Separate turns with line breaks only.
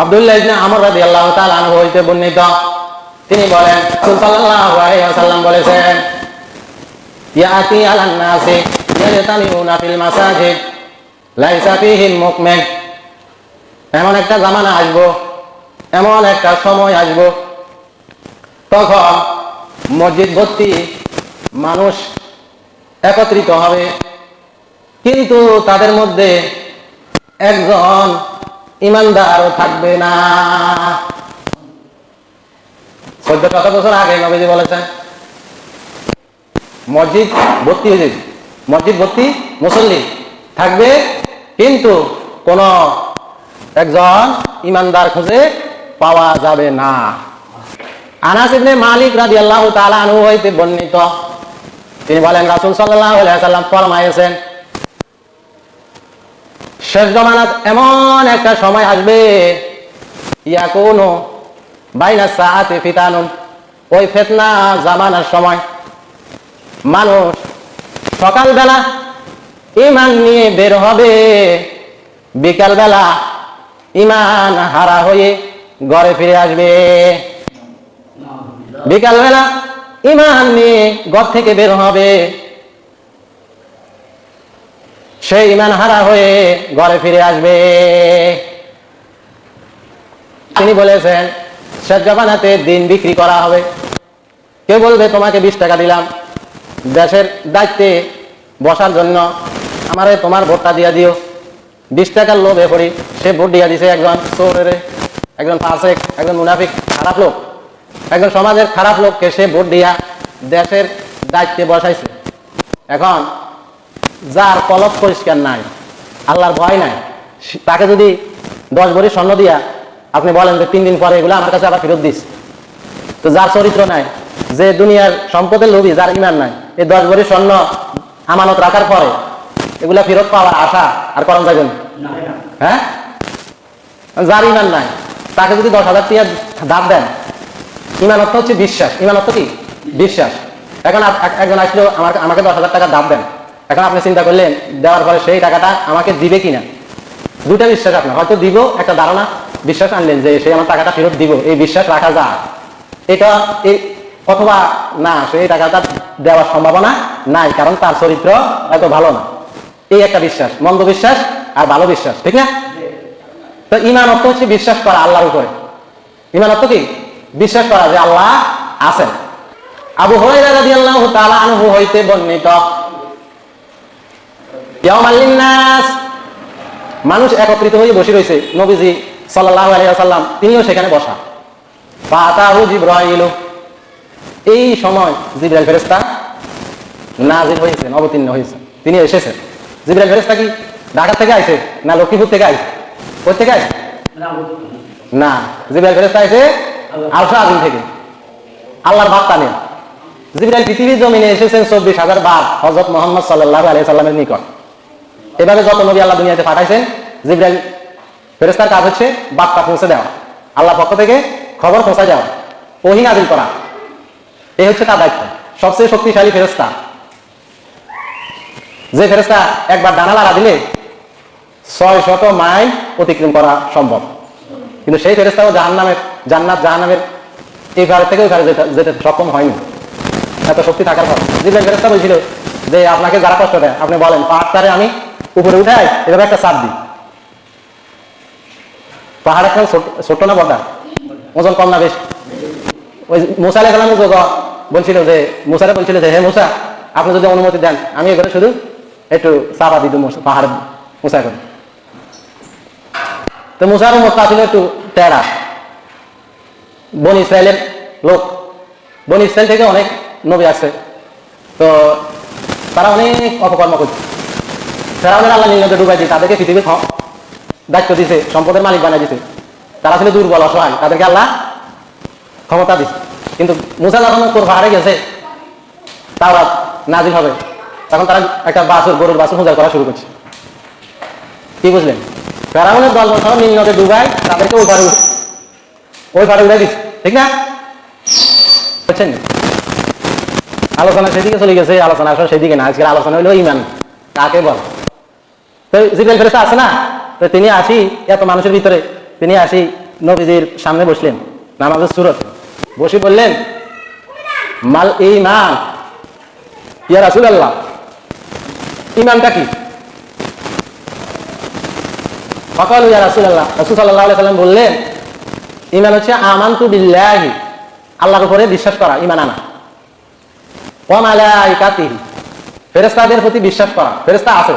আব্দুল্লাহ ইবনে আমর রাদিয়াল্লাহু তাআলা আনহু হইতে বর্ণিত, তিনি বলেন রাসূল সাল্লাল্লাহু আলাইহি ওয়াসাল্লাম বলেছেন, ইয়াতি আলান নাসি ইয়াজতামিউনা ফিল মাসাজিদ লাইসা ফীহিম মুকমিন। এমন একটা জামানা আসবো, এমন একটা সময় আসবো, তখন মসজিদ ভর্তি মানুষ একত্রিত হবে, কিন্তু তাদের মধ্যে একজন ইমানদারও থাকবে না। 1400 বছর আগে নবীজি বলেছেন মসজিদ ভর্তি হয়ে যাবে, মসজিদ ভর্তি মুসল্লি থাকবে, কিন্তু কোন একজন ইমানদার খুঁজে পাওয়া যাবে না। আনাস ইবনে মালিক রাদিয়াল্লাহু তাআলা আনহু হইতে বর্ণিত, তিনি বলেন রাসূল সাল্লাল্লাহু আলাইহি ওয়াসাল্লাম ফরমায়েছেন, শেষ জামানাত এমন একটা সময় আসবে, ইয়াকুনু বাইনা সাআতি ফিতানুন, ওই ফিতনা জামানার সময় মানুষ সকালবেলা ঈমান নিয়ে বের হবে, বিকালবেলা ঈমান হারা হয়ে ঘরে ফিরে আসবে। বিকালবেলা ঈমান নিয়ে ঘর থেকে বের হবে, সেই ঈমান হারা হয়ে ঘরে ফিরে আসবে। তিনি বলেছেন শেষ জামানাতে দিন বিক্রি করা হবে। কেউ বলবে তোমাকে 20 টাকা দিলাম দেশের দায়িত্বে বসার জন্য, আমারে তোমার ভোটটা দিয়া দিও। 20 টাকার লোভে পড়ি সে ভোট দিয়া দিছে একজন চোরের, একজন ফাসিক, একজন মুনাফিক, খারাপ লোক, একজন সমাজের খারাপ লোককে সে ভোট দিয়া দেশের দায়িত্বে বসাইছে। এখন যার কলব পরিষ্কার নাই, আল্লাহর ভয় নাই, তাকে যদি 10 ভরি স্বর্ণ দিয়া আপনি বলেন যে 3 দিন পরে এগুলো আমার কাছে আবার ফেরত দিস, তো যার চরিত্র নাই, যে দুনিয়ার সম্পদের লোভী, যার ঈমান নাই, এই 10 ভরি স্বর্ণ আমানত রাখার পরে এগুলা ফেরত পাওয়ার আশা আর করণ যাবে না। হ্যাঁ, যার ঈমান নাই তাকে যদি 10,000 টাকা দাম দেন, ঈমান অর্থ হচ্ছে বিশ্বাস। ঈমান অর্থ কি? বিশ্বাস। এখন একজন আসলো আমাকে 10,000 টাকা দাম দেন, এখন আপনি চিন্তা করলেন দেওয়ার পরে সেই টাকাটা আমাকে দিবে কিনা, দুটা বিশ্বাস আপনার, হয়তো দিব, একটা ধারণা বিশ্বাস আনলেন যে সে আমার টাকাটা ফেরত দিব, এই বিশ্বাস রাখা যায় এটা, অথবা না সেই টাকাটা দেওয়ার সম্ভাবনা নাই, কারণ তার চরিত্র এত ভালো না। এই একটা বিশ্বাস, মন্দ বিশ্বাস আর ভালো বিশ্বাস, ঠিক না? তো ঈমান অর্থ হচ্ছে বিশ্বাস করা আল্লাহর উপরে। ঈমান অর্থ কি? বিশ্বাস করা যে আল্লাহ আছেন। আবু হুরায়রা রাদিয়াল্লাহু তাআলা আনহু হইতে বর্ণিত, ইয়াউমাল লিন্নাস, মানুষ একত্রিত হয়ে বসে রয়েছে, নবীজি সাল্লাল্লাহু আলাইহি ওয়াসাল্লাম তিনিও সেখানে বসা। ফাতাহু জিবরাইল, এই সময় জিবরাইল ফেরেশতা নাজিল হয়েছেন, অবতীর্ণ হয়েছেন, তিনি এসেছেন। জিবরাইল ফেরেশতা কি ঢাকা থেকে আইছে না লক্ষ্মীপুর থেকে আইছে? কোথা থেকে আইছে? না, জিবরাইল ফেরেশতা আইছে আরশ আজিম থেকে, আল্লাহর বার্তা নিয়ে। জিবরাইল পৃথিবীর জমিনে এসেছেন 24,000 বার হযরত মুহাম্মদ সাল্লাল্লাহু আলাইহি সাল্লামের নিকট। এভাবে যত নবী আল্লাহ দুনিয়াতে পাঠাইছেন, জিবরাইল ফেরেশতার কাজ হচ্ছে বার্তা পৌঁছে দেওয়া, আল্লাহর পক্ষ থেকে খবর পৌঁছে দেওয়া, ওহী নাযিল করা, এই হচ্ছে তার দায়িত্ব। সবচেয়ে শক্তিশালী ফেরেশতা, যে ফেরেশতা একবার ডানা নাড়া দিলে 600 মাইল অতিক্রম করা সম্ভব, কিন্তু সেই ফেরেশতাও জান্নাত জাহান্নামের এই পারে থেকে ওই পারে যেতে সক্ষম হয়নি, এত শক্তি থাকার পর। জিবরাইল ফেরেশতা বলছিল যে আপনাকে যারা কষ্ট দেয় আপনি বলেন পাহাড়টারে আমি উপরে উঠাই, এভাবে একটা চাপ দিই। পাহাড় একটা ছোট্ট না বড়, ওজন কম না বেশি? ওই মুসা আলাইহিস সালাম বলছিল যে, মুসারে বলছিল যে হে মুসা, আপনি যদি অনুমতি দেন আমি এখানে শুধু একটু চাপা দিই পাহাড় মুসা করে। তো মুসার উম্মত ছিল একটু টেরা, বনি ইসরায়েলের লোক, বনি ইসরায়েল থেকে অনেক নবী আসছে, তো তারা অনেক অপকর্ম করছে। ফেরাউনের আল্লাহ নীল নদে ডুবাই দিয়ে তাদেরকে পৃথিবীর দায়িত্ব দিছে, সম্পদের মালিক বানাই দিছে। তারা ছিল দুর্বল, অসহায়, তাদেরকে আল্লাহ ক্ষমতা দিছে। কিন্তু মুসা যখন পাহাড়ে গেছে তাওরাত নাজিল হবে, তখন তারা একটা গরুর বাছুর পূজা করা শুরু করছে। কি বুঝলেন? ফেরাউনের দল সব নীল নদে ডুবাই তাদেরকে ওই পারে উড়াই দিচ্ছে, ঠিক না? বুঝছেন? আলোচনা সেদিকে চলে গেছে, আলোচনা আসলে সেদিকে না, আজকের আলোচনা হইলো ঈমান কাকে বল। তো জিবরাইল ফেরেশতা আছে না, তো তিনি আসি এত মানুষের ভিতরে, তিনি আসি নবীজির সামনে বসলেন নামাজের সুরতে, বসে বললেন, মাল ঈমান, ইয়া রাসূলুল্লাহ, ঈমানটা কি? ফাকালু ইয়া রাসূলুল্লাহ, রাসূল সাল্লাল্লাহু আলাইহি সাল্লাম বললেন, ঈমান হচ্ছে আমানতু বিল্লাহি, আল্লাহর উপরে বিশ্বাস করা, ঈমান আনা, ওয়া মালাইকাতিহি, ফেরেশতাদের প্রতি বিশ্বাস করা, ফেরেশতা আছে,